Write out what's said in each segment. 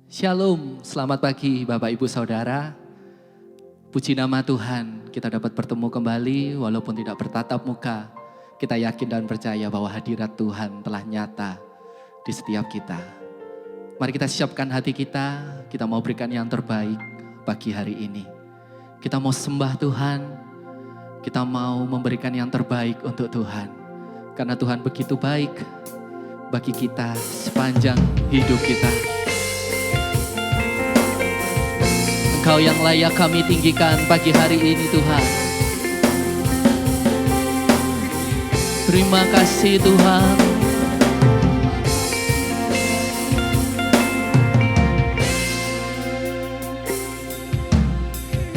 Shalom, selamat pagi Bapak Ibu Saudara. Puji nama Tuhan, kita dapat bertemu kembali walaupun tidak bertatap muka. Kita yakin dan percaya bahwa hadirat Tuhan telah nyata di setiap kita. Mari kita siapkan hati kita mau berikan yang terbaik pagi hari ini. Kita mau sembah Tuhan, kita mau memberikan yang terbaik untuk Tuhan. Karena Tuhan begitu baik bagi kita sepanjang hidup kita. Engkau yang layak kami tinggikan pagi hari ini Tuhan. Terima kasih Tuhan.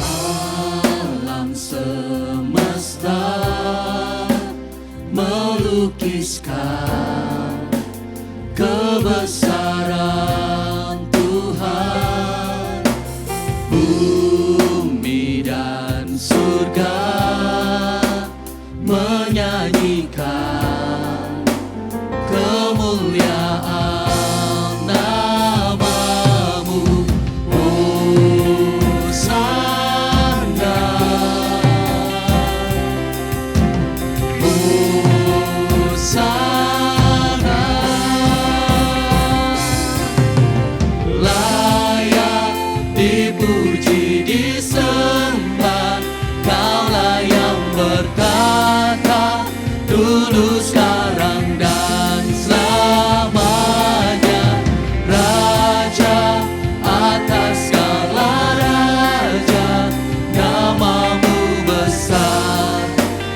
Alam semesta melukiskan kebesaran Tuhan. Bumi dan surga menyanyikan kemuliaan nama-Mu. Hosana, Hosana, layak dipuji, disembah. Kaulah yang berkata dulu, sekarang dan selamanya. Raja atas segala raja, nama-Mu besar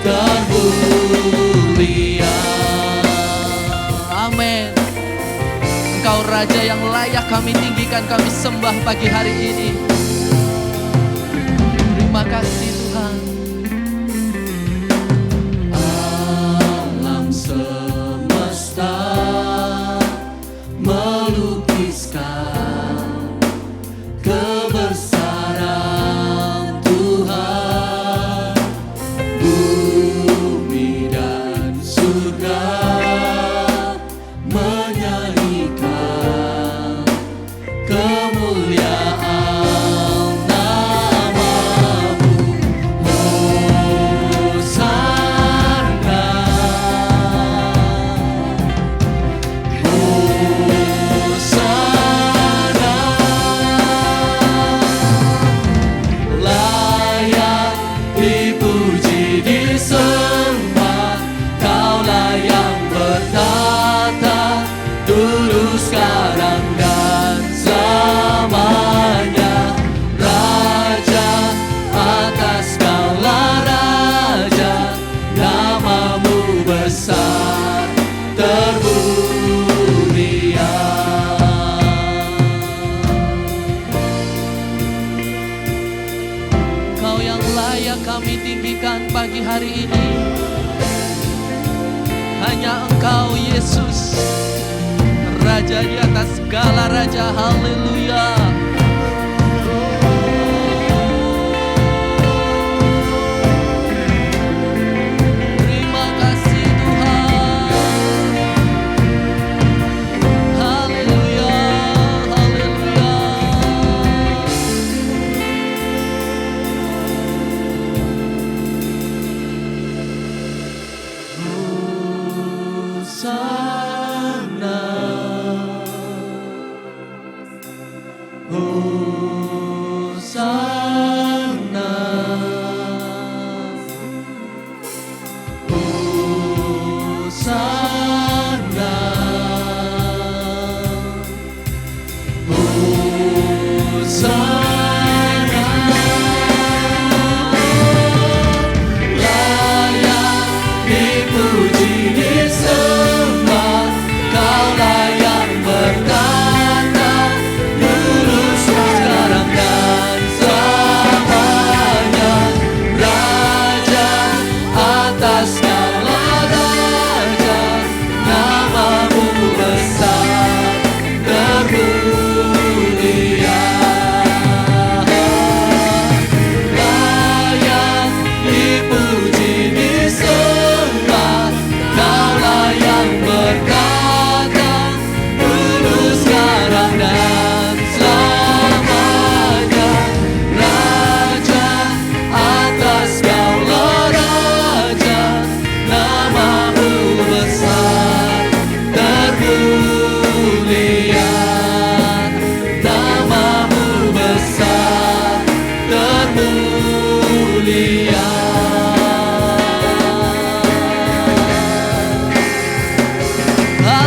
termulia. Amin. Engkau Raja yang layak kami tinggikan, kami sembah pagi hari ini. Terima kasih Tuhan. Alam semesta melukiskan kebesaran Tuhan. Bumi dan surga menyanyikan kemuliaan nama-Mu. Hosana, Hosana, layak dipuji, disembah. Kaulah yang bertata dulu, sekarang dan selamanya. Raja atas segala raja, nama-Mu besar termulia. Kau yang layak kami tinggikan pagi hari ini. Hanya Engkau Yesus, Raja di atas segala raja. Haleluya. Terima kasih Tuhan. Haleluya, haleluya. Hosana, Hosana, Hosana, Hosana, layak dipuji, disembah.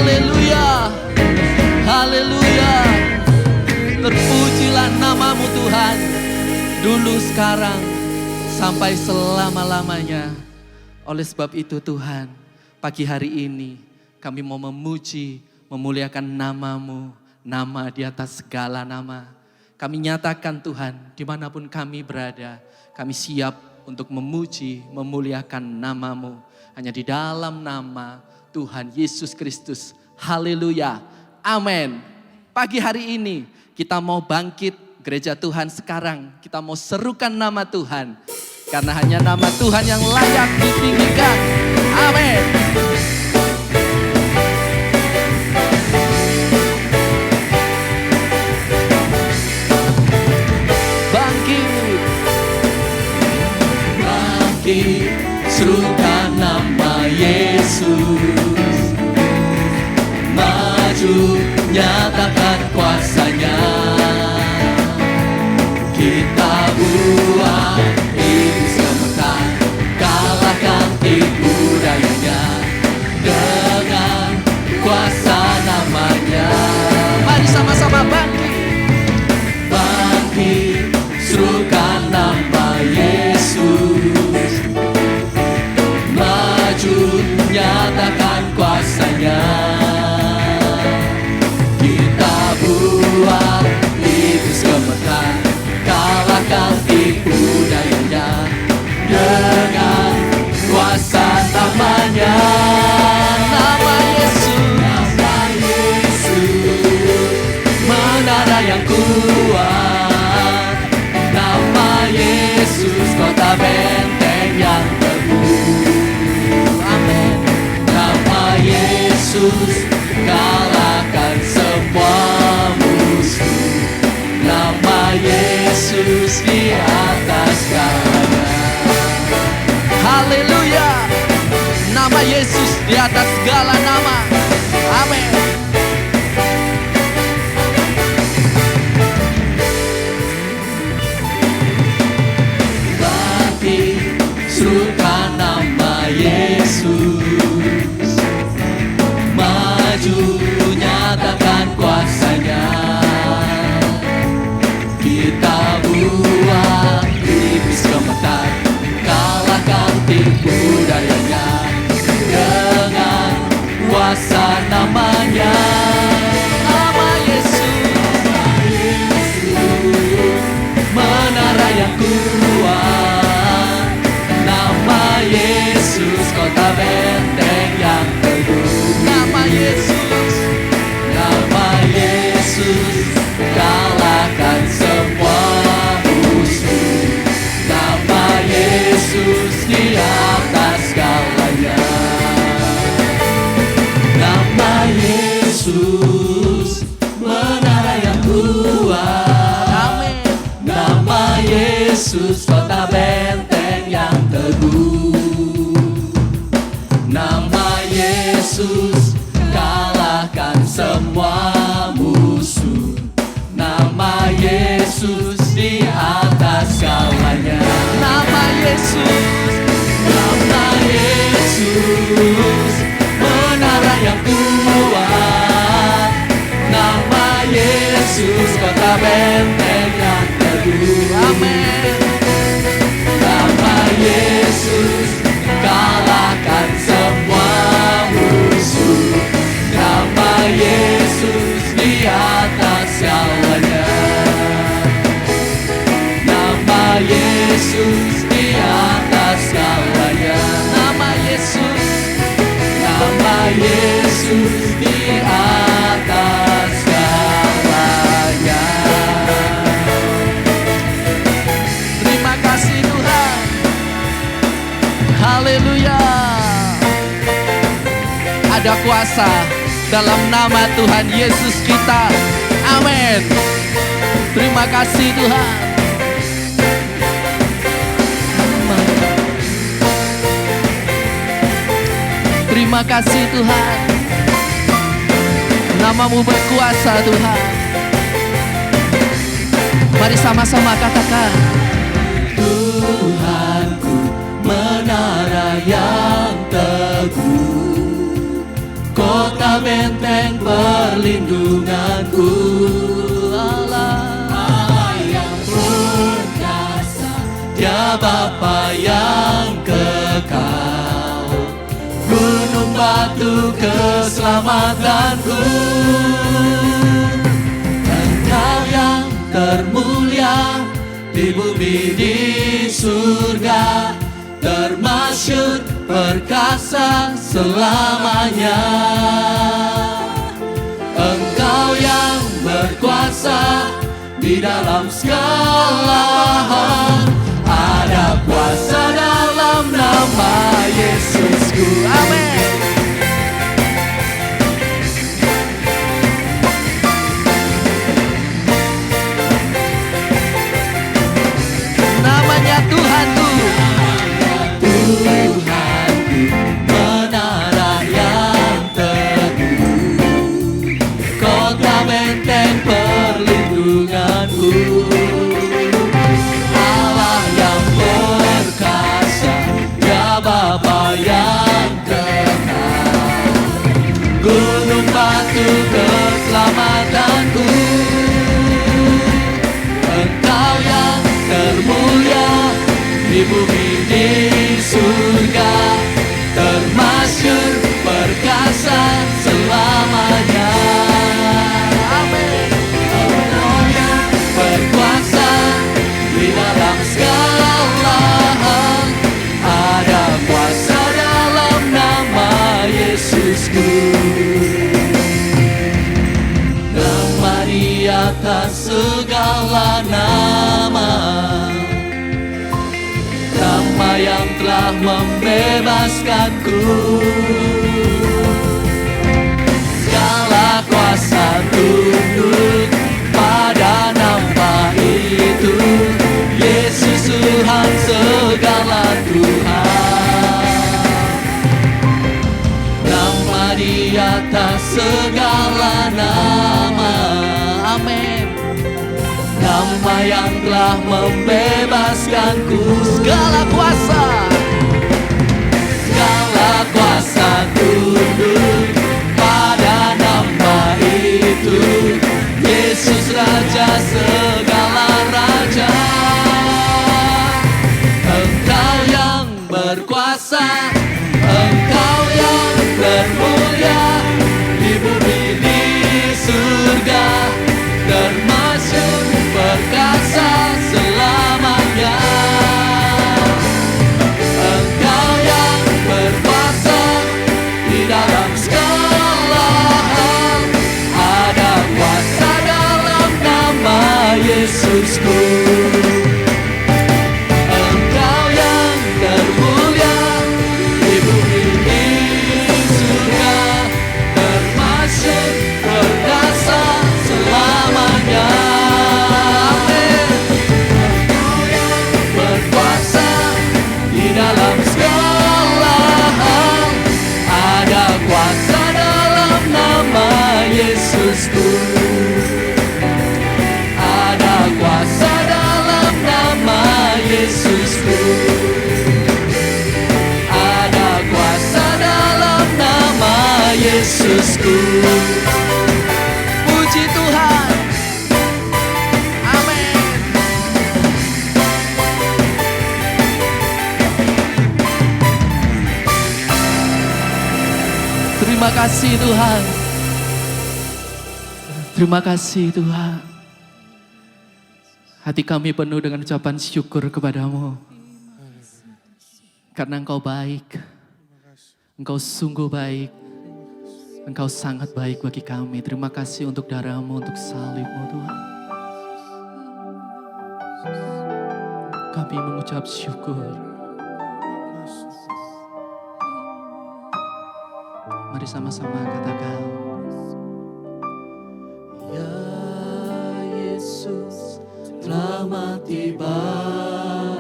Haleluya, haleluya. Terpujilah namamu Tuhan, dulu, sekarang, sampai selama-lamanya. Oleh sebab itu Tuhan, pagi hari ini kami mau memuji, memuliakan namamu, nama di atas segala nama. Kami nyatakan Tuhan, dimanapun kami berada, kami siap untuk memuji, memuliakan namamu. Hanya di dalam nama Tuhan Yesus Kristus. Haleluya, amin. Pagi hari ini kita mau bangkit gereja Tuhan sekarang. Kita mau serukan nama Tuhan. Karena hanya nama Tuhan yang layak ditinggikan. Amin. Bangkit. Bangkit, serukan nama Yesus. Maju, nyatakan kuasanya. Kita buat iblis gemetar, kalahkan tipu dayanya dengan kuasa namanya. Mari sama-sama bangkit. Bangkit, serukan nama Yesus. Maju, nyatakan kuasanya. Kita buat iblis gemetar, kalahkan tipu dayanya dengan kuasa namanya. Nama Yesus, nama Yesus, menara yang kuat. Nama Yesus, kota benteng yang teguh. Amin. Nama Yesus, kalahkan semua musuh. Nama Yesus di atas segalanya. Haleluya. Nama Yesus di atas segala nama. Amin. Bangkit, serukan nama Yesus. Maju, nyatakan kuasanya. Kita buat iblis gemetar, kalahkan tipu dayanya dengan kuasa namanya. Nama Yesus, menara yang kuat. Nama Yesus, kota benteng yang teguh. Nama Yesus, nama Yesus, kalahkan semua musuh. Nama Yesus di atas segalanya. Nama Yesus, menara yang kuat. Amin. Nama Yesus, kota benteng yang teguh. Nama Yesus, kalahkan semua musuh. Nama Yesus di atas segalanya. Nama Yesus, nama Yesus, menara yang kuat. Nama Yesus, kota benteng yang teguh. Amin. Nama Yesus, kalahkan semua musuh. Nama Yesus di atas segalanya. Nama Yesus di atas segalanya. Nama Yesus, nama Yesus di atas segalanya. Terima kasih Tuhan. Haleluya. Ada kuasa dalam nama Tuhan Yesus kita. Amin. Terima kasih Tuhan. Terima kasih Tuhan. Namamu berkuasa Tuhan. Mari sama-sama katakan. Tuhanku, menara yang teguh, kota benteng perlindunganku. Allah yang perkasa, Dia Bapa yang kekal, gunung batu keselamatanku. Engkau yang termulia di bumi di surga, termasyhur perkasa selamanya. Engkau yang berkuasa di dalam segala hal, ada kuasa dalam nama Yesusku. Amin. Namanya Tuhanku, Tuhanku, menara yang teguh, kota benteng perlindunganku. Allah yang perkasa, Dia Bapa yang kekal, gunung batu keselamatanku. Engkau yang termulia di bumi di surga, termasyhur perkasa selamanya. Amin. Engkau yang berkuasa di dalam segala hal, ada kuasa dalam nama Yesusku. Nama di atas segala nama, nama yang telah membebaskanku. Segala kuasa tunduk pada nama itu, Yesus Tuhan segala Tuhan. Nama di atas segala nama, amin. Nama yang telah membebaskanku. Segala kuasa, segala kuasa tunduk pada nama itu, Yesus Raja segala raja. Engkau yang berkuasa, Engkau yang termulia di bumi di surga, termasyhur perkasa selamanya. Engkau yang berkuasa di dalam segala hal, ada kuasa dalam nama Yesusku. Engkau yang termulia di bumi di surga, termasyhur perkasa selamanya. Dalam segala hal, ada kuasa dalam nama Yesusku. Ada kuasa dalam nama Yesusku. Ada kuasa dalam nama Yesusku. Puji Tuhan. Terima kasih Tuhan. Terima kasih Tuhan. Hati kami penuh dengan ucapan syukur kepadamu. Karena Engkau baik. Engkau sungguh baik. Engkau sangat baik bagi kami. Terima kasih untuk darah-Mu, untuk salib-Mu Tuhan. Kami mengucap syukur. Mari sama-sama katakan. Ya Yesus telah mati bagiku.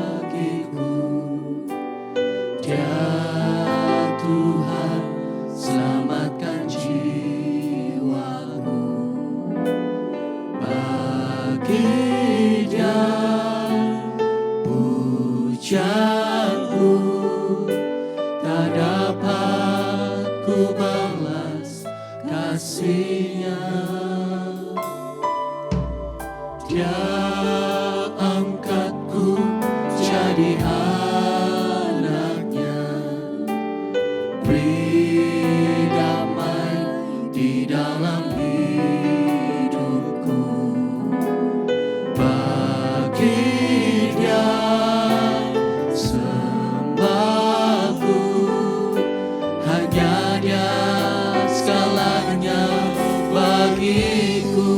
Dia Tuhan selamatkan jiwaku. Bagi Dia pujianku tak dapat ku balas kasih-Nya. Dia angkatku jadi anaknya, beri damai di dalam hidupku. Bagi Dia sembahku, hanya Dia segalanya bagiku.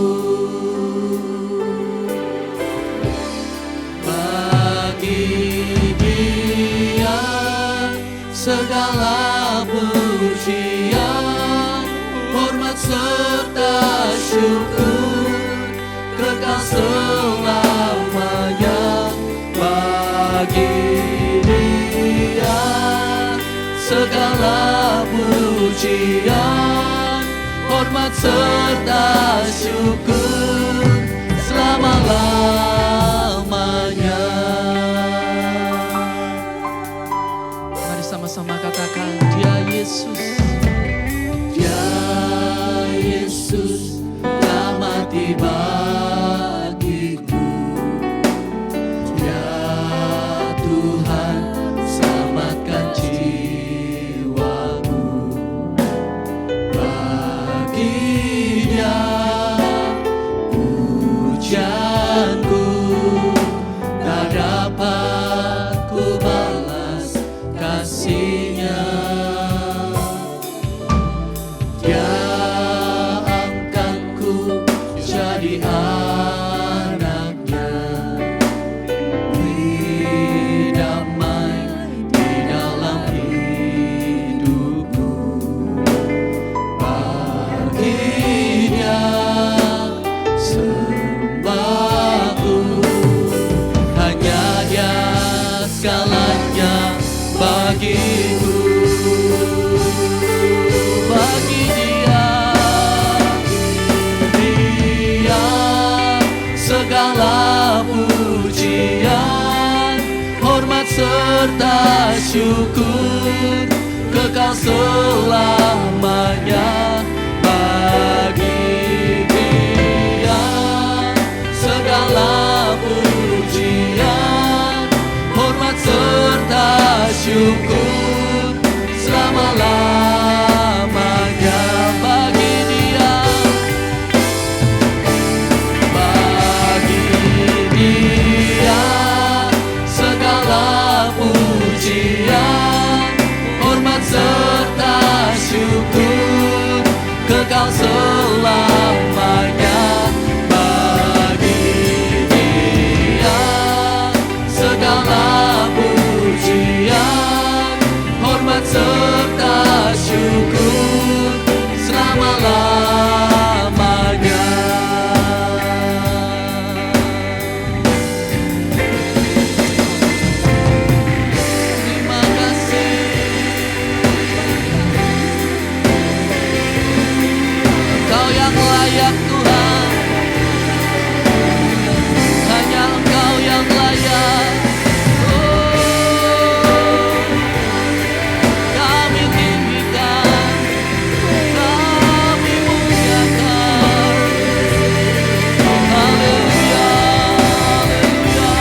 Segala pujian, hormat serta syukur kekal selamanya. Bagi Dia segala pujian, hormat serta syukur selama-lamanya. Sama katakan, Dia Yesus, Dia Yesus telah mati bagiku. Dia Tuhan selamatkan jiwaku. Bagi Dia pujianku tak dapat ku balas kasih-Nya. Dia angkatku jadi anaknya, beri damai di dalam hidupku. Bagi Dia sembahku, hanya Dia segalanya bagiku. Bagi Dia segala pujian, hormat serta syukur kekal selamanya. Bagi Dia segala pujian, hormat serta syukur selama-lamanya. Bagi Dia segala pujian, hormat serta syukur kekal selamanya. Bagi Dia segala pujian, hormat serta syukur selama-lamanya. Terima kasih. Engkau yang layak Tuhan, hanya Engkau yang layak. Kami tinggikan, kami muliakan. Haleluya, haleluya.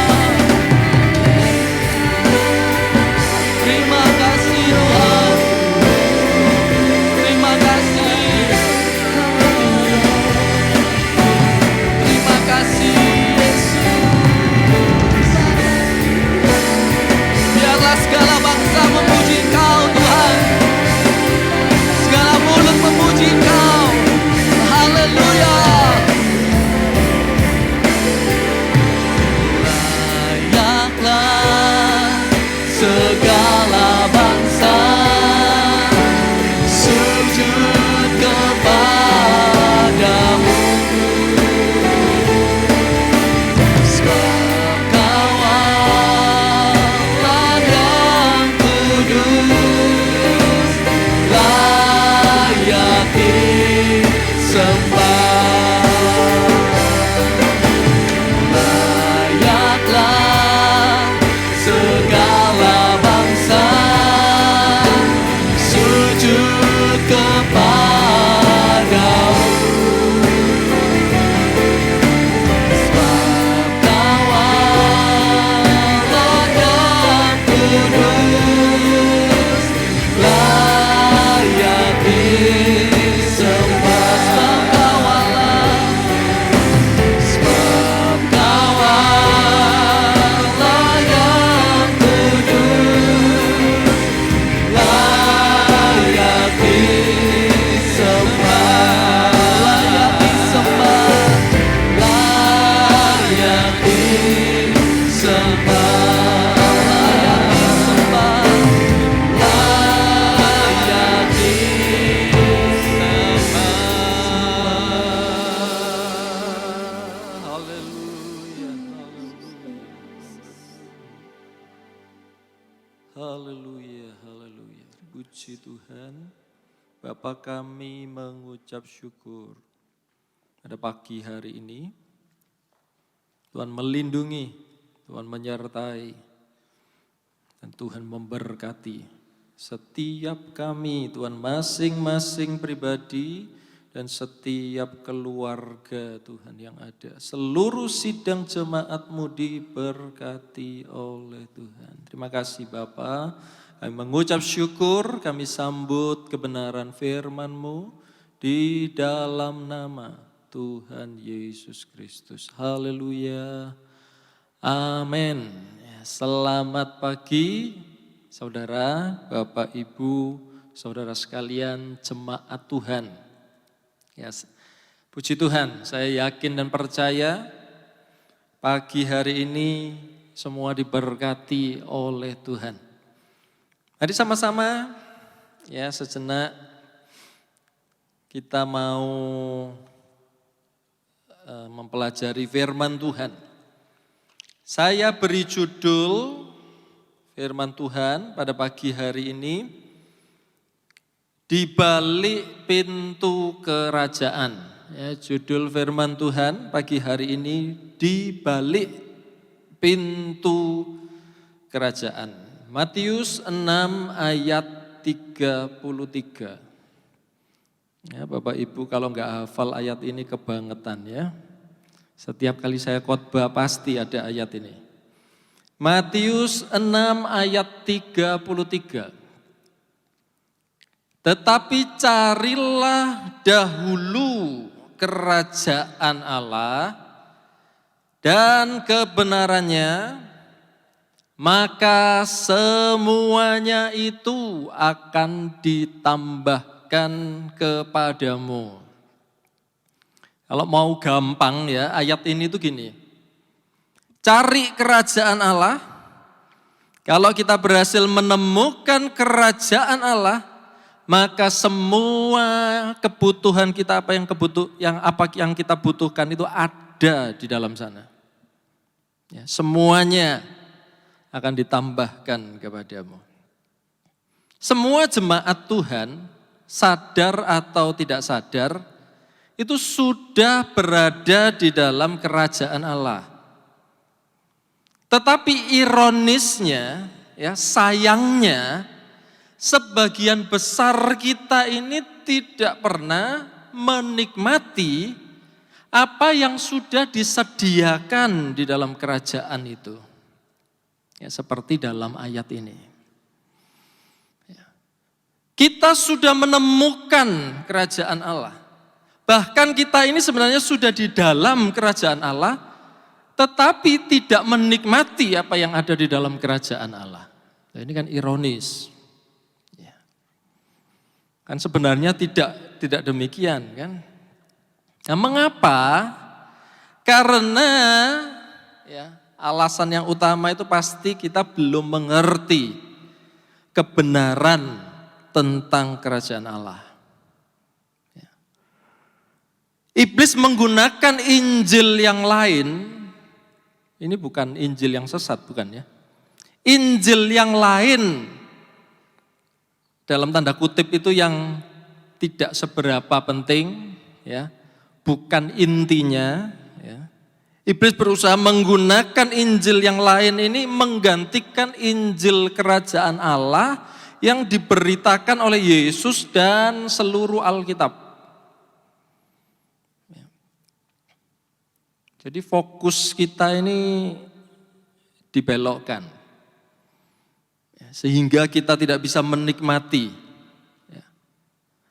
Terima kasih Tuhan, terima kasih. Terima kasih Yesus. Biarlah segala bangsa memuji Engkau Tuhan, segala mulut memuji Engkau. Haleluya. Layaklah segala bangsa sujud kepadamu, sebab Kau Allah yang kudus, layak disembah. Layaklah segala bangsa sujud kepadamu. Bapa kami mengucap syukur pada pagi hari ini. Tuhan melindungi, Tuhan menyertai, dan Tuhan memberkati setiap kami, Tuhan, masing-masing pribadi dan setiap keluarga Tuhan yang ada. Seluruh sidang jemaat-Mu diberkati oleh Tuhan. Terima kasih Bapa. Kami mengucap syukur, kami sambut kebenaran firman-Mu di dalam nama Tuhan Yesus Kristus. Haleluya. Amin. Selamat pagi saudara, Bapak, Ibu, saudara sekalian, jemaat Tuhan. Ya, puji Tuhan, saya yakin dan percaya pagi hari ini semua diberkati oleh Tuhan. Mari sama-sama ya sejenak kita mau mempelajari firman Tuhan. Saya beri judul firman Tuhan pada pagi hari ini, di balik pintu kerajaan. Ya, judul firman Tuhan pagi hari ini, di balik pintu kerajaan. Matius 6 ayat 33. Ya, Bapak Ibu kalau enggak hafal ayat ini kebangetan ya. Setiap kali saya khotbah pasti ada ayat ini. Matius 6 ayat 33. Tetapi carilah dahulu kerajaan Allah dan kebenarannya, maka semuanya itu akan ditambahkan kepadamu. Kalau mau gampang ya, ayat ini tuh gini. Cari kerajaan Allah, kalau kita berhasil menemukan kerajaan Allah, maka semua kebutuhan kita apa yang kita butuhkan itu ada di dalam sana. Ya, semuanya akan ditambahkan kepadamu. Semua jemaat Tuhan, sadar atau tidak sadar, itu sudah berada di dalam kerajaan Allah. Tetapi ironisnya, ya sayangnya, sebagian besar kita ini tidak pernah menikmati apa yang sudah disediakan di dalam kerajaan itu. Ya, seperti dalam ayat ini. Ya. Kita sudah menemukan kerajaan Allah. Bahkan kita ini sebenarnya sudah di dalam kerajaan Allah, tetapi tidak menikmati apa yang ada di dalam kerajaan Allah. Nah, ini kan ironis. Kan sebenarnya tidak demikian kan. Nah, mengapa? Karena ya, alasan yang utama itu pasti kita belum mengerti kebenaran tentang kerajaan Allah. Ya. Iblis menggunakan Injil yang lain, ini bukan Injil yang sesat, bukan ya. Injil yang lain, dalam tanda kutip itu yang tidak seberapa penting, ya, bukan intinya. Ya. Iblis berusaha menggunakan Injil yang lain ini menggantikan Injil kerajaan Allah yang diberitakan oleh Yesus dan seluruh Alkitab. Ya. Jadi fokus kita ini dibelokkan. Sehingga kita tidak bisa menikmati ya,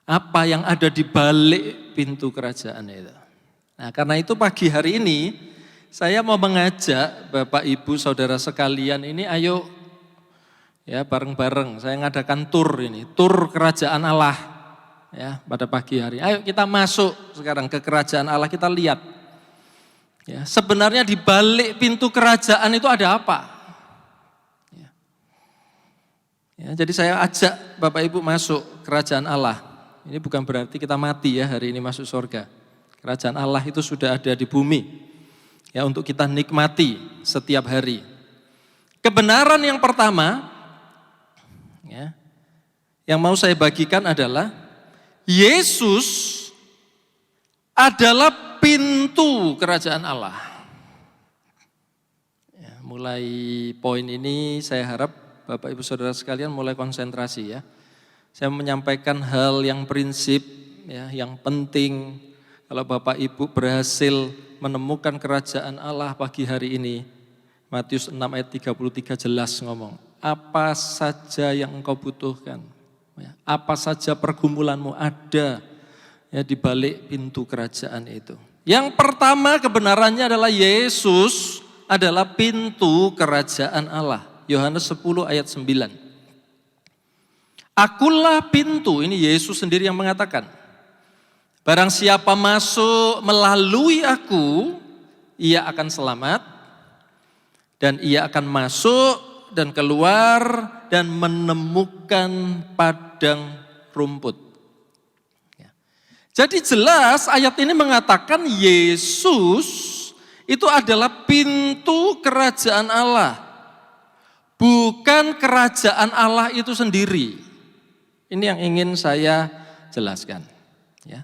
apa yang ada di balik pintu kerajaan itu. Nah, karena itu pagi hari ini saya mau mengajak Bapak Ibu Saudara sekalian ini, ayo ya bareng-bareng saya ngadakan tur ini, tur kerajaan Allah ya pada pagi hari. Ayo kita masuk sekarang ke kerajaan Allah, kita lihat ya sebenarnya di balik pintu kerajaan itu ada apa. Ya, jadi saya ajak Bapak Ibu masuk kerajaan Allah. Ini bukan berarti kita mati ya hari ini masuk surga. Kerajaan Allah itu sudah ada di bumi. Ya, untuk kita nikmati setiap hari. Kebenaran yang pertama ya, yang mau saya bagikan adalah Yesus adalah pintu kerajaan Allah. Ya, mulai poin ini saya harap Bapak Ibu Saudara sekalian mulai konsentrasi ya. Saya menyampaikan hal yang prinsip ya, yang penting. Kalau Bapak Ibu berhasil menemukan kerajaan Allah pagi hari ini, Matius 6 ayat 33 jelas ngomong, apa saja yang engkau butuhkan, ya, apa saja pergumulanmu ada ya, di balik pintu kerajaan itu. Yang pertama kebenarannya adalah Yesus adalah pintu kerajaan Allah. Yohanes 10 ayat 9. Akulah pintu, ini Yesus sendiri yang mengatakan. Barang siapa masuk melalui aku, ia akan selamat. Dan ia akan masuk dan keluar dan menemukan padang rumput. Jadi jelas ayat ini mengatakan Yesus itu adalah pintu kerajaan Allah. Bukan kerajaan Allah itu sendiri. Ini yang ingin saya jelaskan. Ya.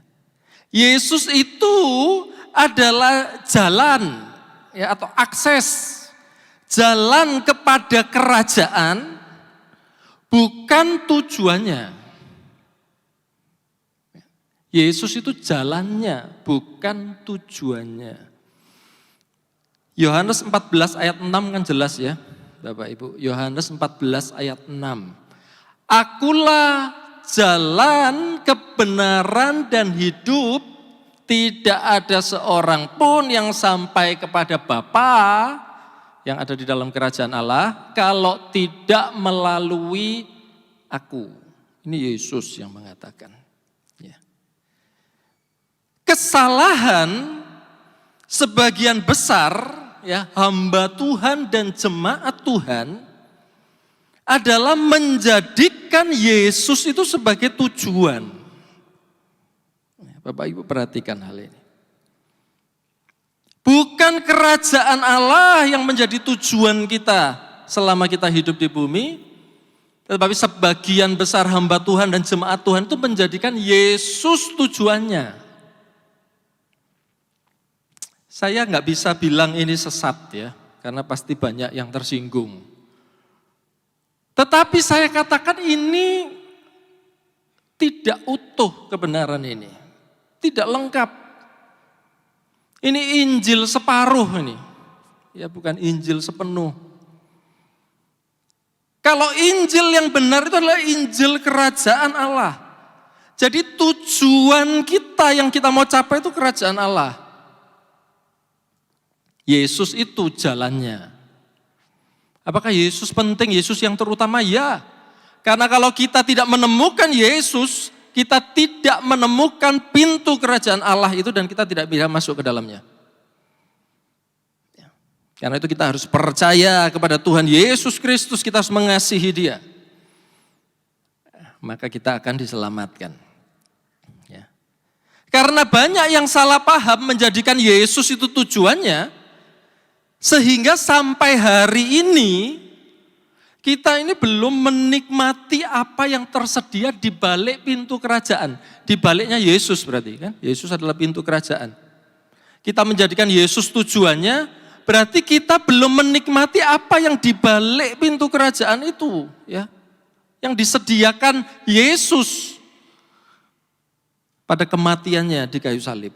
Yesus itu adalah jalan ya, atau akses. Jalan kepada kerajaan bukan tujuannya. Yesus itu jalannya, bukan tujuannya. Yohanes 14 ayat 6 kan jelas ya, Bapak Ibu. Yohanes 14 ayat 6. Akulah jalan, kebenaran dan hidup. Tidak ada seorang pun yang sampai kepada Bapa yang ada di dalam kerajaan Allah kalau tidak melalui aku. Ini Yesus yang mengatakan. Kesalahan sebagian besar ya hamba Tuhan dan jemaat Tuhan adalah menjadikan Yesus itu sebagai tujuan. Bapak Ibu perhatikan hal ini. Bukan kerajaan Allah yang menjadi tujuan kita selama kita hidup di bumi, tetapi sebagian besar hamba Tuhan dan jemaat Tuhan itu menjadikan Yesus tujuannya. Saya nggak bisa bilang ini sesat ya, karena pasti banyak yang tersinggung. Tetapi saya katakan ini tidak utuh kebenaran ini, tidak lengkap. Ini Injil separuh ini, ya bukan Injil sepenuh. Kalau Injil yang benar itu adalah Injil kerajaan Allah. Jadi tujuan kita yang kita mau capai itu kerajaan Allah. Yesus itu jalannya. Apakah Yesus penting, Yesus yang terutama? Ya. Karena kalau kita tidak menemukan Yesus, kita tidak menemukan pintu kerajaan Allah itu dan kita tidak bisa masuk ke dalamnya. Karena itu kita harus percaya kepada Tuhan Yesus Kristus, kita harus mengasihi Dia. Maka kita akan diselamatkan. Ya. Karena banyak yang salah paham menjadikan Yesus itu tujuannya, sehingga sampai hari ini kita ini belum menikmati apa yang tersedia di balik pintu kerajaan. Di baliknya Yesus berarti kan, Yesus adalah pintu kerajaan. Kita menjadikan Yesus tujuannya, berarti kita belum menikmati apa yang di balik pintu kerajaan itu, ya. Yang disediakan Yesus pada kematiannya di kayu salib.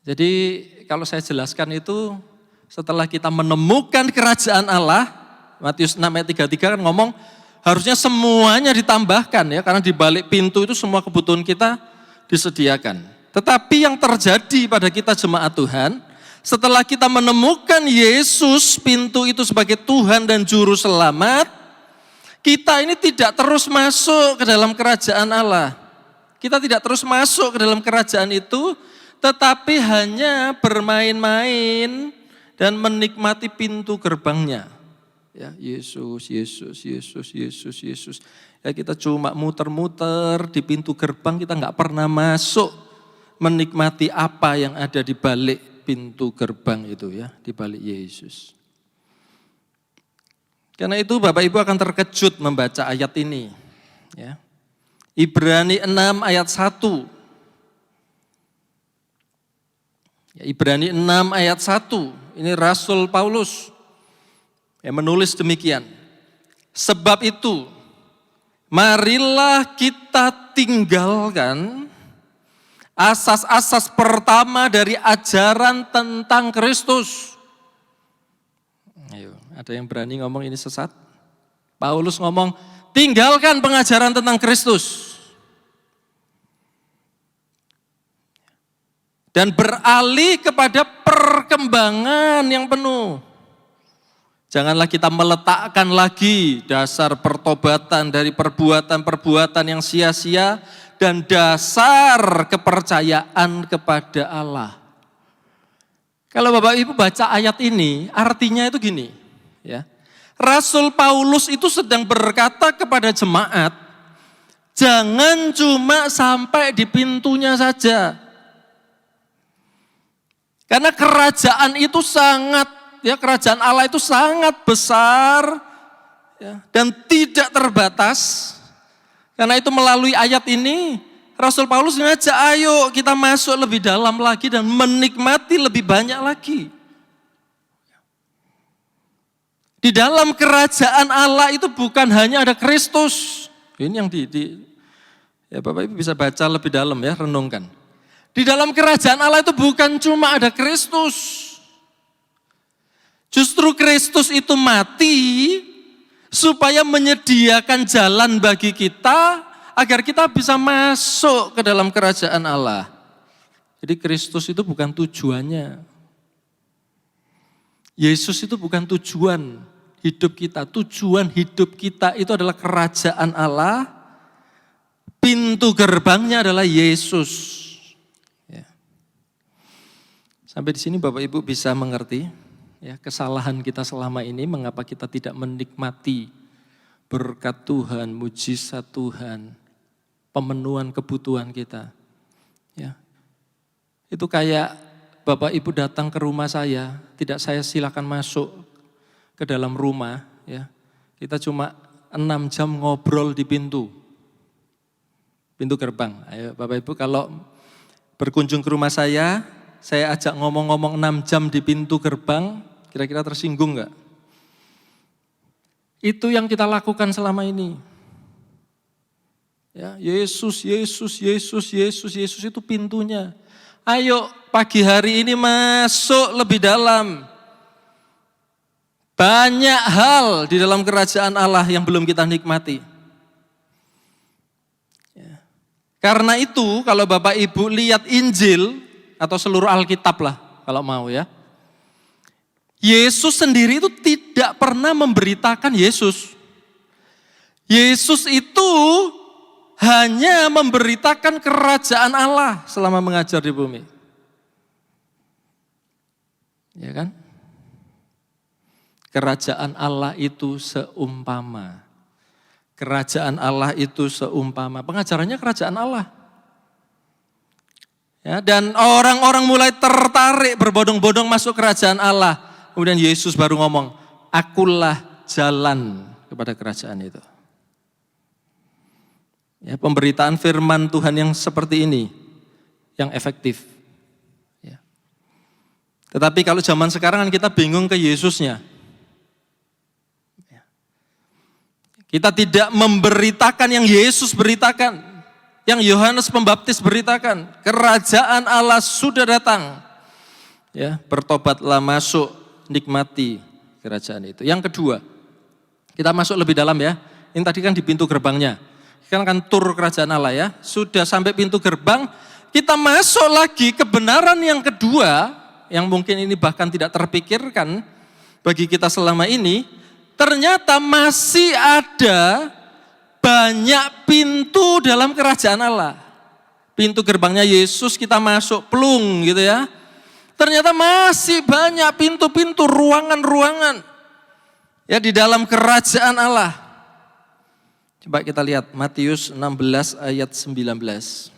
Jadi kalau saya jelaskan itu setelah kita menemukan kerajaan Allah, Matius 6 ayat 33 kan ngomong harusnya semuanya ditambahkan ya, karena di balik pintu itu semua kebutuhan kita disediakan. Tetapi yang terjadi pada kita jemaat Tuhan, setelah kita menemukan Yesus pintu itu sebagai Tuhan dan Juru Selamat, kita ini tidak terus masuk ke dalam kerajaan Allah. Kita tidak terus masuk ke dalam kerajaan itu, tetapi hanya bermain-main dan menikmati pintu gerbangnya. Ya, Yesus, Yesus, Yesus, Yesus, Yesus. Ya, kita cuma muter-muter di pintu gerbang, kita nggak pernah masuk menikmati apa yang ada di balik pintu gerbang itu ya, di balik Yesus. Karena itu Bapak Ibu akan terkejut membaca ayat ini. Ya. Ibrani 6 ayat 1. Ya, Ibrani 6 ayat 1. Ini Rasul Paulus yang menulis demikian. Sebab itu, marilah kita tinggalkan asas-asas pertama dari ajaran tentang Kristus. Ayo, ada yang berani ngomong ini sesat? Paulus ngomong, tinggalkan pengajaran tentang Kristus. Dan beralih kepada perkembangan yang penuh. Janganlah kita meletakkan lagi dasar pertobatan dari perbuatan-perbuatan yang sia-sia dan dasar kepercayaan kepada Allah. Kalau Bapak Ibu baca ayat ini, artinya itu gini, ya. Rasul Paulus itu sedang berkata kepada jemaat, jangan cuma sampai di pintunya saja. Karena kerajaan itu kerajaan Allah itu sangat besar ya, dan tidak terbatas. Karena itu melalui ayat ini, Rasul Paulus ngajak, ayo kita masuk lebih dalam lagi dan menikmati lebih banyak lagi. Di dalam kerajaan Allah itu bukan hanya ada Kristus. Ini yang ya Bapak Ibu bisa baca lebih dalam ya, renungkan. Di dalam kerajaan Allah itu bukan cuma ada Kristus. Justru Kristus itu mati supaya menyediakan jalan bagi kita agar kita bisa masuk ke dalam kerajaan Allah. Jadi Kristus itu bukan tujuannya. Yesus itu bukan tujuan hidup kita. Tujuan hidup kita itu adalah kerajaan Allah. Pintu gerbangnya adalah Yesus. Sampai di sini Bapak Ibu bisa mengerti ya, kesalahan kita selama ini, mengapa kita tidak menikmati berkat Tuhan, mujizat Tuhan, pemenuhan kebutuhan kita. Ya. Itu kayak Bapak Ibu datang ke rumah saya, tidak saya silakan masuk ke dalam rumah. Ya. Kita cuma 6 jam ngobrol di pintu gerbang. Ayo Bapak Ibu kalau berkunjung ke rumah saya ajak ngomong-ngomong 6 jam di pintu gerbang, kira-kira tersinggung enggak? Itu yang kita lakukan selama ini. Ya, Yesus itu pintunya. Ayo pagi hari ini masuk lebih dalam. Banyak hal di dalam kerajaan Allah yang belum kita nikmati. Ya. Karena itu kalau Bapak Ibu lihat Injil, atau seluruh Alkitab lah kalau mau ya. Yesus sendiri itu tidak pernah memberitakan Yesus. Yesus itu hanya memberitakan kerajaan Allah selama mengajar di bumi. Ya kan? Kerajaan Allah itu seumpama. Kerajaan Allah itu seumpama. Pengajarannya kerajaan Allah. Ya, dan orang-orang mulai tertarik berbondong-bondong masuk kerajaan Allah. Kemudian Yesus baru ngomong, akulah jalan kepada kerajaan itu. Ya, pemberitaan firman Tuhan yang seperti ini, yang efektif. Ya. Tetapi kalau zaman sekarang kan kita bingung ke Yesusnya. Ya. Kita tidak memberitakan yang Yesus beritakan. Yang Yohanes Pembaptis beritakan, kerajaan Allah sudah datang. Ya, bertobatlah, masuk, nikmati kerajaan itu. Yang kedua, kita masuk lebih dalam ya. Ini tadi kan di pintu gerbangnya. Kan tur kerajaan Allah ya. Sudah sampai pintu gerbang, kita masuk lagi kebenaran yang kedua, yang mungkin ini bahkan tidak terpikirkan bagi kita selama ini. Ternyata masih ada banyak pintu dalam kerajaan Allah. Pintu gerbangnya Yesus kita masuk plung gitu ya. Ternyata masih banyak pintu-pintu, ruangan-ruangan ya di dalam kerajaan Allah. Coba kita lihat Matius 16 ayat 19.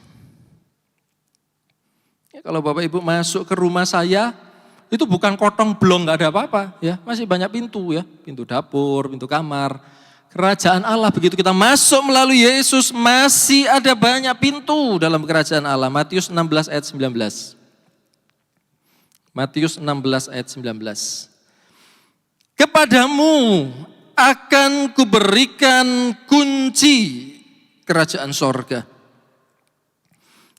Ya, kalau Bapak Ibu masuk ke rumah saya, itu bukan kotong blong, gak ada apa-apa ya. Masih banyak pintu ya, pintu dapur, pintu kamar. kerajaan Allah. Begitu kita masuk melalui Yesus, masih ada banyak pintu dalam kerajaan Allah. Matius 16 ayat 19. Matius 16 ayat 19. Kepadamu akan kuberikan kunci kerajaan sorga.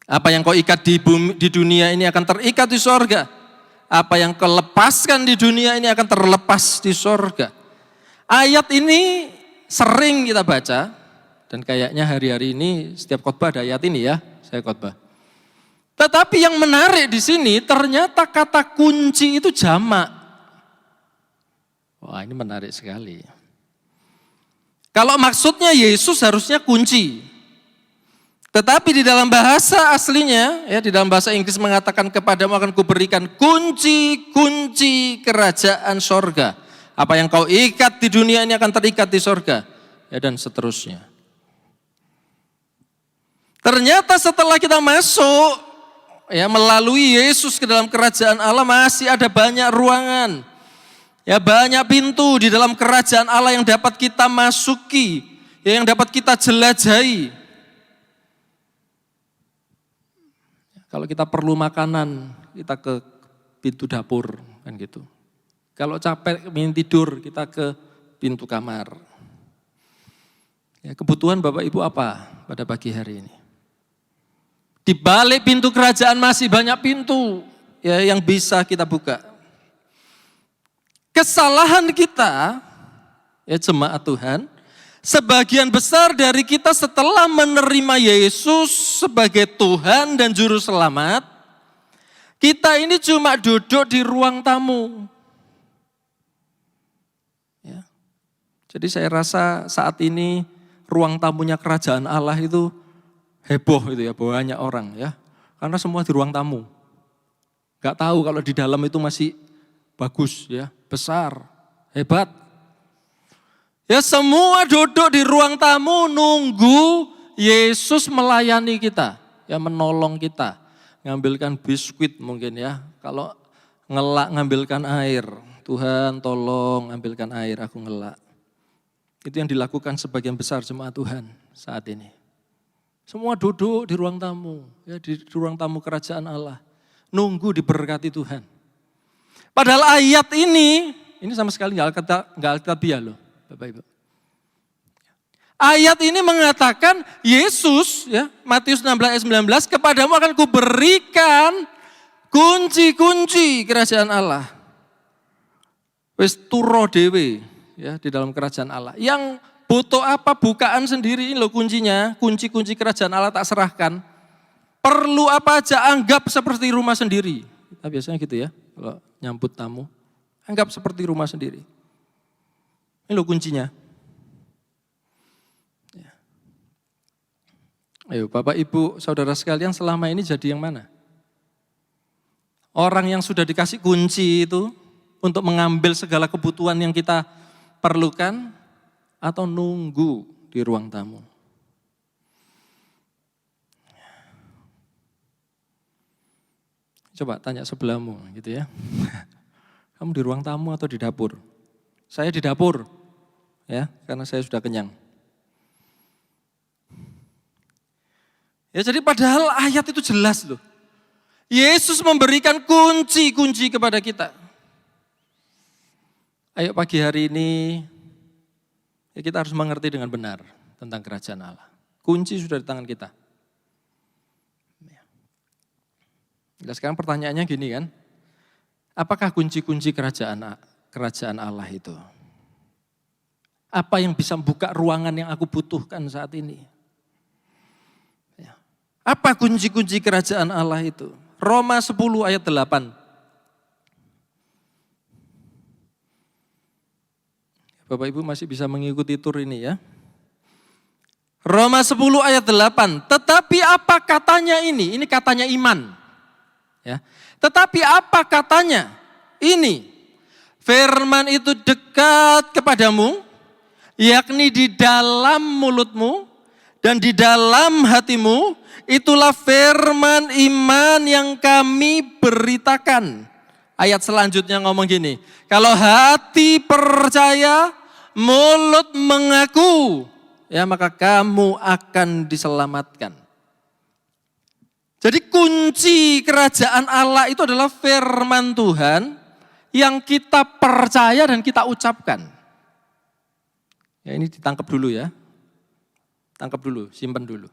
Apa yang kau ikat di dunia ini akan terikat di sorga. Apa yang kau lepaskan di dunia ini akan terlepas di sorga. Ayat ini sering kita baca, dan kayaknya hari-hari ini setiap khotbah ada ayat ini ya, saya khotbah. Tetapi yang menarik di sini ternyata kata kunci itu jamak. Wah, ini menarik sekali. Kalau maksudnya Yesus harusnya kunci. Tetapi di dalam bahasa aslinya, ya di dalam bahasa Inggris mengatakan kepadamu akan kuberikan kunci-kunci kerajaan sorga. Apa yang kau ikat di dunia ini akan terikat di sorga. Ya, dan seterusnya. Ternyata setelah kita masuk ya melalui Yesus ke dalam kerajaan Allah masih ada banyak ruangan. Ya, banyak pintu di dalam kerajaan Allah yang dapat kita masuki, ya, yang dapat kita jelajahi. Kalau kita perlu makanan, kita ke pintu dapur kan gitu. Kalau capek ingin tidur, kita ke pintu kamar. Ya, kebutuhan Bapak Ibu apa pada pagi hari ini? Di balik pintu kerajaan masih banyak pintu ya yang bisa kita buka. Kesalahan kita, ya jemaat Tuhan, sebagian besar dari kita setelah menerima Yesus sebagai Tuhan dan Juru Selamat, kita ini cuma duduk di ruang tamu. Jadi saya rasa saat ini ruang tamunya kerajaan Allah itu heboh itu ya, banyak orang ya. Karena semua di ruang tamu. Gak tahu kalau di dalam itu masih bagus ya, besar, hebat. Ya semua duduk di ruang tamu nunggu Yesus melayani kita, ya menolong kita. Ngambilkan biskuit mungkin ya, kalau ngelak ngambilkan air. Tuhan tolong ambilkan air, aku ngelak. Itu yang dilakukan sebagian besar jemaat Tuhan saat ini. Semua duduk di ruang tamu, ya di ruang tamu kerajaan Allah. Nunggu diberkati Tuhan. Padahal ayat ini sama sekali nggak alkitabiah loh Bapak Ibu. Ayat ini mengatakan Yesus, ya Matius 16 ayat 19, kepadamu akan kuberikan kunci-kunci kerajaan Allah. Wis turo dewe. Ya, di dalam kerajaan Allah. Yang butuh apa bukaan sendiri loh kuncinya, kunci-kunci kerajaan Allah tak serahkan. Perlu apa aja anggap seperti rumah sendiri. Kita biasanya gitu ya, kalau nyambut tamu. Anggap seperti rumah sendiri. Ini loh kuncinya. Ya. Ayo Bapak Ibu Saudara sekalian selama ini jadi yang mana? Orang yang sudah dikasih kunci itu untuk mengambil segala kebutuhan yang kita perlukan atau nunggu di ruang tamu? Coba tanya sebelahmu gitu ya. Kamu di ruang tamu atau di dapur? Saya di dapur ya, karena saya sudah kenyang. Ya jadi padahal ayat itu jelas loh. Yesus memberikan kunci-kunci kepada kita. Ayo pagi hari ini ya kita harus mengerti dengan benar tentang kerajaan Allah. Kunci sudah di tangan kita. Nah, sekarang pertanyaannya gini kan, apakah kunci-kunci kerajaan Allah itu? Apa yang bisa membuka ruangan yang aku butuhkan saat ini? Apa kunci-kunci kerajaan Allah itu? Roma 10 ayat 8. Bapak Ibu masih bisa mengikuti tur ini ya. Roma 10 ayat 8. Tetapi apa katanya ini? Ini katanya iman. Ya. Tetapi apa katanya? Ini. Firman itu dekat kepadamu, yakni di dalam mulutmu dan di dalam hatimu. Itulah firman iman yang kami beritakan. Ayat selanjutnya ngomong gini, kalau hati percaya, mulut mengaku, ya maka kamu akan diselamatkan. Jadi kunci kerajaan Allah itu adalah firman Tuhan yang kita percaya dan kita ucapkan. Ya ini ditangkap dulu ya. Tangkap dulu, simpan dulu.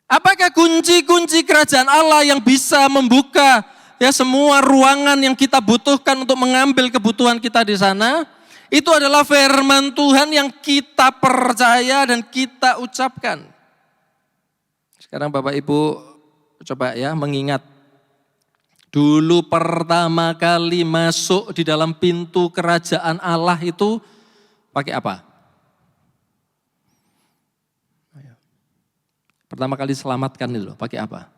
Apakah kunci-kunci kerajaan Allah yang bisa membuka ya semua ruangan yang kita butuhkan untuk mengambil kebutuhan kita di sana? Itu adalah firman Tuhan yang kita percaya dan kita ucapkan. Sekarang Bapak Ibu coba ya mengingat. Dulu pertama kali masuk di dalam pintu kerajaan Allah itu pakai apa? Pertama kali selamatkan itu pakai apa?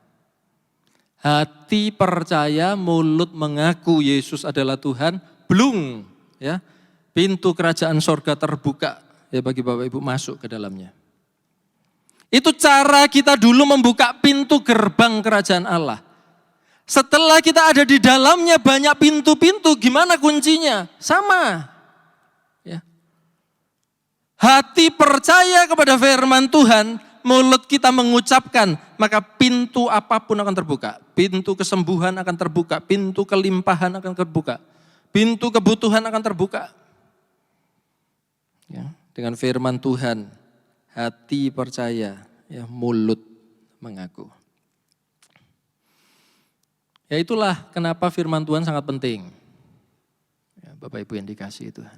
Hati percaya, mulut mengaku Yesus adalah Tuhan, belum ya. Pintu kerajaan sorga terbuka ya bagi Bapak Ibu masuk ke dalamnya. Itu cara kita dulu membuka pintu gerbang kerajaan Allah. Setelah kita ada di dalamnya banyak pintu-pintu, gimana kuncinya? Sama. Ya. Hati percaya kepada firman Tuhan, mulut kita mengucapkan, maka pintu apapun akan terbuka. Pintu kesembuhan akan terbuka, pintu kelimpahan akan terbuka, pintu kebutuhan akan terbuka. Ya, dengan firman Tuhan, hati percaya, ya mulut mengaku. Ya itulah kenapa firman Tuhan sangat penting. Ya, Bapak Ibu yang dikasihi Tuhan.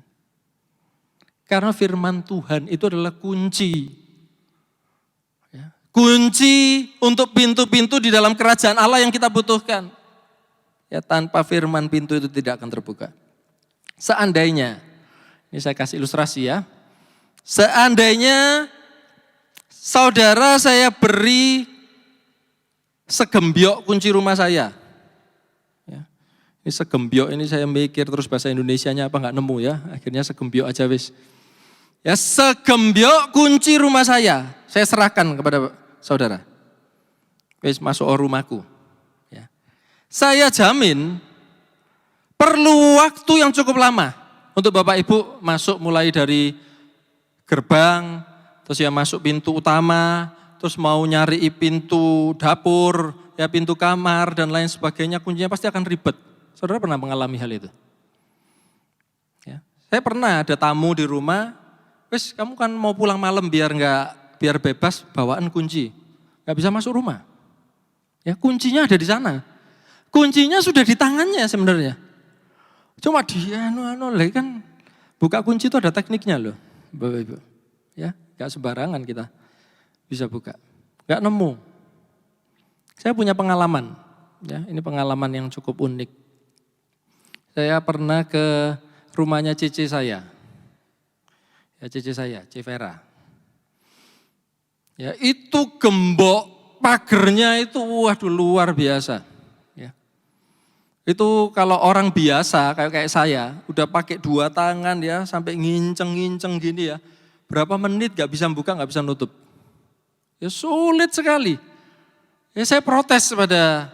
Karena firman Tuhan itu adalah kunci. Ya, kunci untuk pintu-pintu di dalam kerajaan Allah yang kita butuhkan. Ya, tanpa firman pintu itu tidak akan terbuka. Seandainya, ini saya kasih ilustrasi ya. Seandainya saudara saya beri segembyok kunci rumah saya. Ya, ini segembyok ini saya mikir terus bahasa Indonesianya apa nggak nemu ya. Akhirnya segembyok aja wis. Ya segembyok kunci rumah saya serahkan kepada saudara. Wis masuk rumahku. Ya. Saya jamin perlu waktu yang cukup lama untuk Bapak Ibu masuk mulai dari gerbang, terus ya masuk pintu utama, terus mau nyari pintu dapur, ya pintu kamar dan lain sebagainya, kuncinya pasti akan ribet. Saudara pernah mengalami hal itu? Ya. Saya pernah ada tamu di rumah, wes kamu kan mau pulang malam biar bebas bawaan kunci, nggak bisa masuk rumah. Ya kuncinya ada di sana, kuncinya sudah di tangannya sebenarnya. Cuma dia kan buka kunci itu ada tekniknya loh, Bapak Ibu. Ya, gak sembarangan kita bisa buka. Gak nemu. Saya punya pengalaman, ya ini pengalaman yang cukup unik. Saya pernah ke rumahnya cici saya. Ya cici saya, Civera. Ya itu gembok pagernya itu waduh luar biasa. Itu kalau orang biasa kayak saya udah pakai 2 tangan ya sampai nginceng gini ya. Berapa menit gak bisa buka, gak bisa nutup. Ya sulit sekali. Ya saya protes pada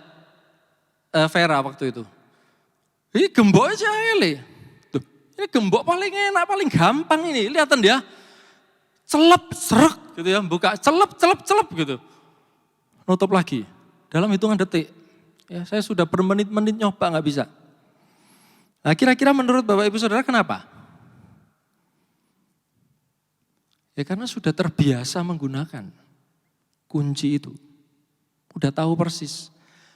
Vera waktu itu. Ini gembok aja ele. Tuh, ini gembok paling enak, paling gampang ini. Lihatan dia. Celep, serak gitu ya. Buka celep gitu. Nutup lagi. Dalam hitungan detik. Ya, saya sudah bermenit-menit nyoba nggak bisa. Nah kira-kira menurut Bapak Ibu Saudara kenapa? Ya karena sudah terbiasa menggunakan kunci itu. Udah tahu persis.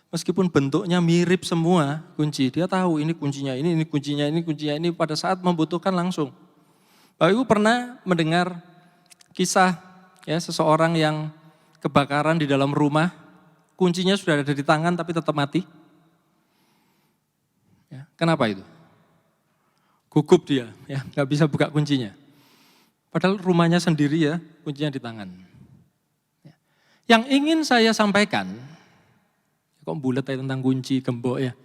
Meskipun bentuknya mirip semua kunci, dia tahu ini kuncinya ini kuncinya ini pada saat membutuhkan langsung. Bapak Ibu pernah mendengar kisah ya seseorang yang kebakaran di dalam rumah. Kuncinya sudah ada di tangan tapi tetap mati. Ya, kenapa itu? Gugup dia, ya nggak bisa buka kuncinya. Padahal rumahnya sendiri ya, kuncinya di tangan. Ya. Yang ingin saya sampaikan, kok bulat tentang kunci gembok ya.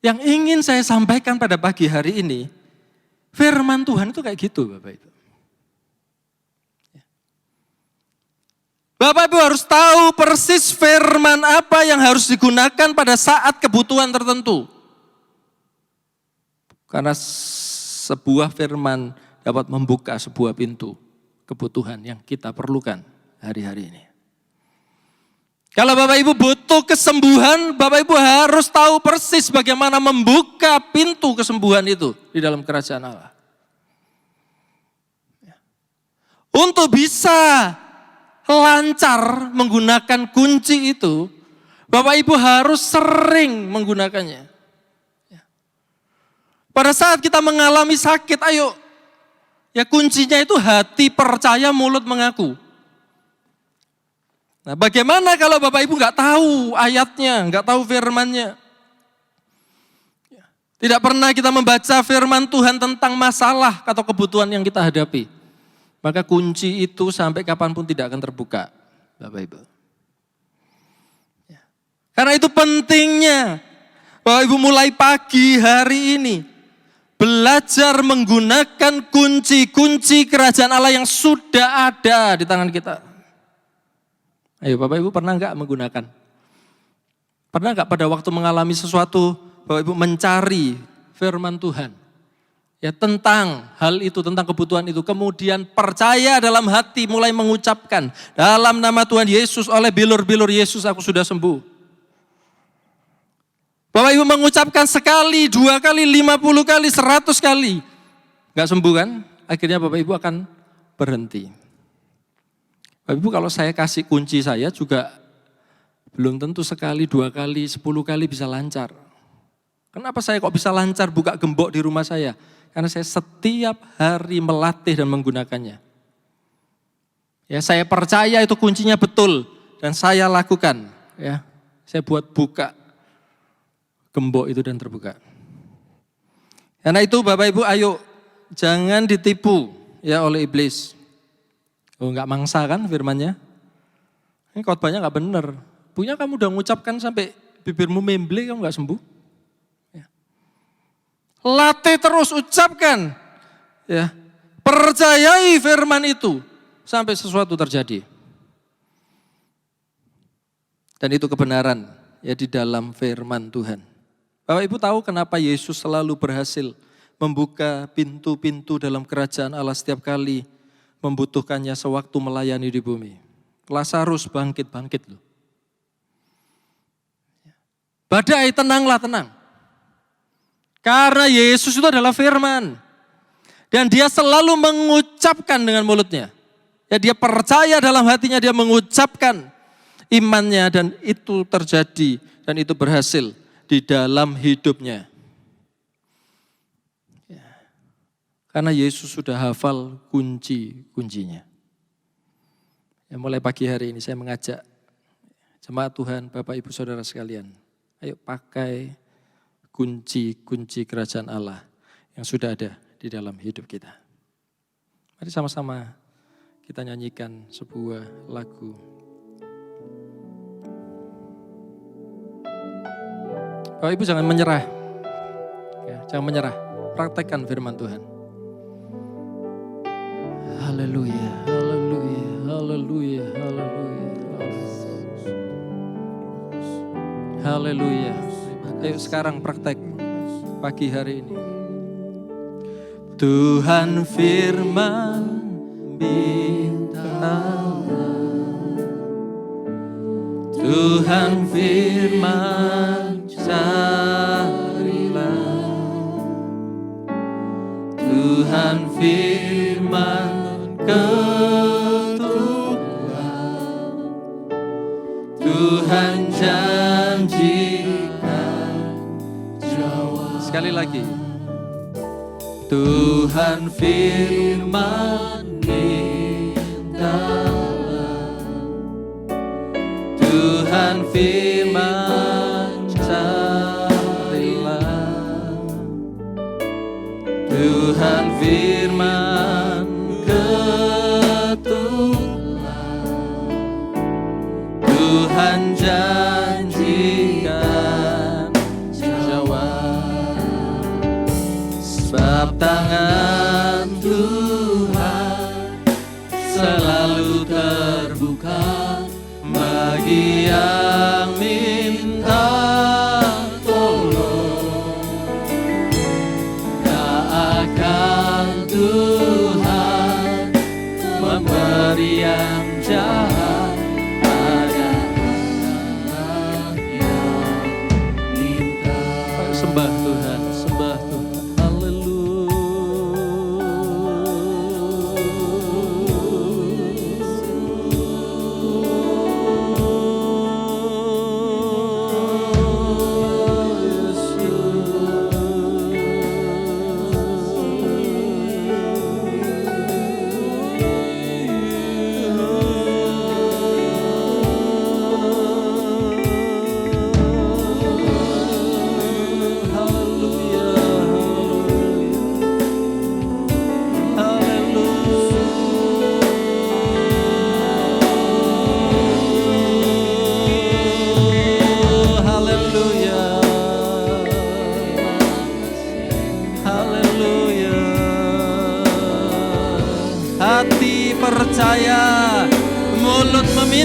Yang ingin saya sampaikan pada pagi hari ini, firman Tuhan itu kayak gitu Bapak Ibu. Bapak Ibu harus tahu persis firman apa yang harus digunakan pada saat kebutuhan tertentu. Karena sebuah firman dapat membuka sebuah pintu kebutuhan yang kita perlukan hari-hari ini. Kalau Bapak Ibu butuh kesembuhan, Bapak Ibu harus tahu persis bagaimana membuka pintu kesembuhan itu di dalam kerajaan Allah. Untuk bisa lancar menggunakan kunci itu, Bapak Ibu harus sering menggunakannya. Pada saat kita mengalami sakit, ayo, ya kuncinya itu hati percaya, mulut mengaku. Nah, bagaimana kalau Bapak Ibu nggak tahu ayatnya, nggak tahu firmannya? Tidak pernah kita membaca firman Tuhan tentang masalah atau kebutuhan yang kita hadapi. Maka kunci itu sampai kapanpun tidak akan terbuka, Bapak Ibu. Karena itu pentingnya Bapak Ibu mulai pagi hari ini belajar menggunakan kunci-kunci kerajaan Allah yang sudah ada di tangan kita. Ayo Bapak Ibu pernah enggak menggunakan? Pernah enggak pada waktu mengalami sesuatu, Bapak Ibu mencari firman Tuhan? Ya tentang hal itu, tentang kebutuhan itu. Kemudian percaya dalam hati mulai mengucapkan, dalam nama Tuhan Yesus oleh bilur-bilur Yesus aku sudah sembuh. Bapak Ibu mengucapkan sekali, 2 kali, 50 kali, 100 kali. Enggak sembuh kan? Akhirnya Bapak Ibu akan berhenti. Bapak Ibu kalau saya kasih kunci saya juga belum tentu sekali, 2 kali, 10 kali bisa lancar. Kenapa saya kok bisa lancar buka gembok di rumah saya? Karena saya setiap hari melatih dan menggunakannya. Ya, saya percaya itu kuncinya betul dan saya lakukan. Ya, saya buat buka gembok itu dan terbuka. Karena itu Bapak Ibu ayo jangan ditipu ya oleh iblis. Oh enggak mangsa kan firmannya? Ini khotbahnya enggak benar. Punya kamu udah mengucapkan sampai bibirmu memble kamu enggak sembuh? Ya. Latih terus ucapkan. Ya. Percayai firman itu sampai sesuatu terjadi. Dan itu kebenaran ya di dalam firman Tuhan. Bapak Ibu tahu kenapa Yesus selalu berhasil membuka pintu-pintu dalam kerajaan Allah setiap kali membutuhkannya sewaktu melayani di bumi. Lazarus bangkit loh. Badai tenanglah, tenang. Karena Yesus itu adalah firman. Dan dia selalu mengucapkan dengan mulutnya. Ya dia percaya dalam hatinya, dia mengucapkan imannya dan itu terjadi dan itu berhasil di dalam hidupnya. Karena Yesus sudah hafal kunci-kuncinya. Ya, mulai pagi hari ini saya mengajak jemaat Tuhan, Bapak Ibu Saudara sekalian. Ayo pakai kunci-kunci kerajaan Allah yang sudah ada di dalam hidup kita. Mari sama-sama kita nyanyikan sebuah lagu. Bapak Ibu jangan menyerah. Ya, jangan menyerah. Praktekkan firman Tuhan. Haleluya, haleluya, haleluya, haleluya. Haleluya. Ayo sekarang praktek pagi hari ini. Tuhan firman bintang, Tuhan firman carilah, Tuhan firman ketuklah, Tuhan janjikan jawab. Sekali lagi. Tuhan firman bintanglah, Tuhan firman carilah, Tuhan firman ketuklah, Tuhan janjikan jawab. Sebab tangan Tuhan selalu terbuka bagi yang minta tolong. Tak akan Tuhan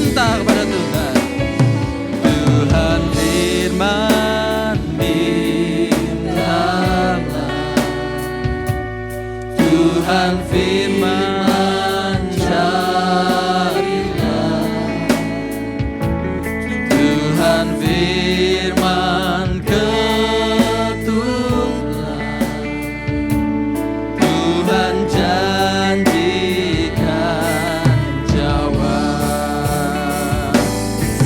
minta kepada Tuhan. Tuhan firman, mintalah. Tuhan firman, carilah. Tuhan firman, ketuklah. Tuhan janjikan jawab.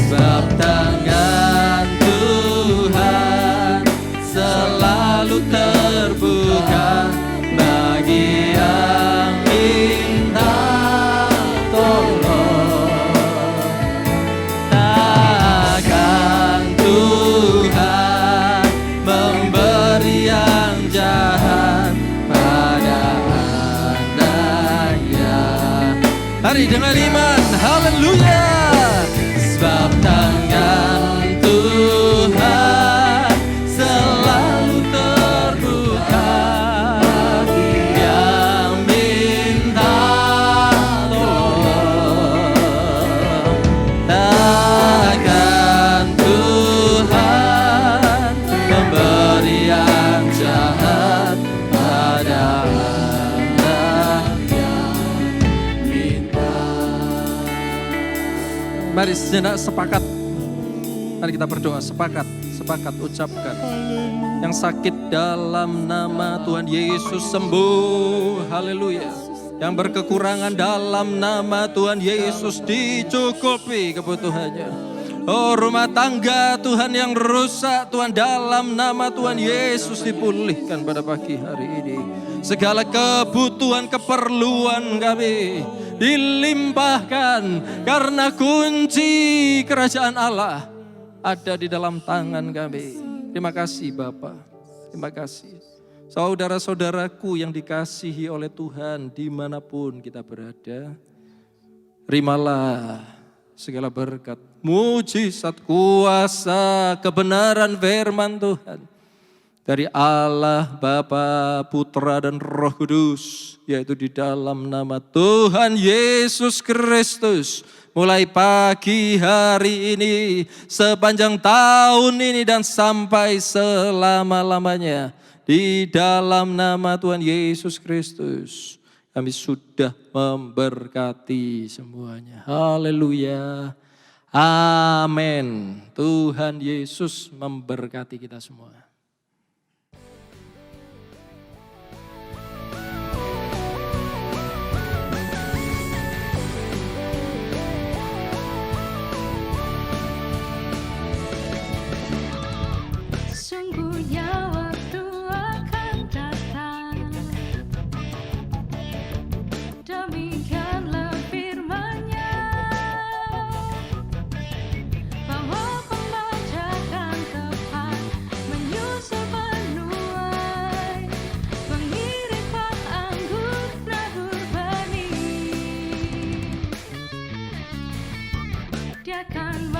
Sebab tangan Tuhan selalu terbuka bagi yang minta tolong. Takkan Tuhan memberi yang jahat pada anaknya. Mari dengan iman, haleluya. Sebab tangan Tuhan selalu terbuka yang minta tolong. Takkan Tuhan memberi yang jahat pada anak yang minta. Mari sejenak sepakat. Mari kita berdoa, sepakat ucapkan. Yang sakit dalam nama Tuhan Yesus sembuh, haleluya. Yang berkekurangan dalam nama Tuhan Yesus dicukupi kebutuhannya. Oh, rumah tangga Tuhan yang rusak, Tuhan dalam nama Tuhan Yesus dipulihkan pada pagi hari ini. Segala kebutuhan, keperluan kami dilimpahkan karena kunci kerajaan Allah ada di dalam tangan kami. Terima kasih Bapa, terima kasih. Saudara-saudaraku yang dikasihi oleh Tuhan dimanapun kita berada, terimalah segala berkat, mujizat, kuasa, kebenaran firman Tuhan dari Allah Bapa, Putra dan Roh Kudus, yaitu di dalam nama Tuhan Yesus Kristus. Mulai pagi hari ini, sepanjang tahun ini dan sampai selama-lamanya. Di dalam nama Tuhan Yesus Kristus, kami sudah memberkati semuanya. Haleluya. Amin. Tuhan Yesus memberkati kita semua. Sungguhnya waktu akan datang, demikianlah firman-Nya, bahwa pembajakan tepat menyusul penuai, pengiripan anggur nabur benih. Dia akan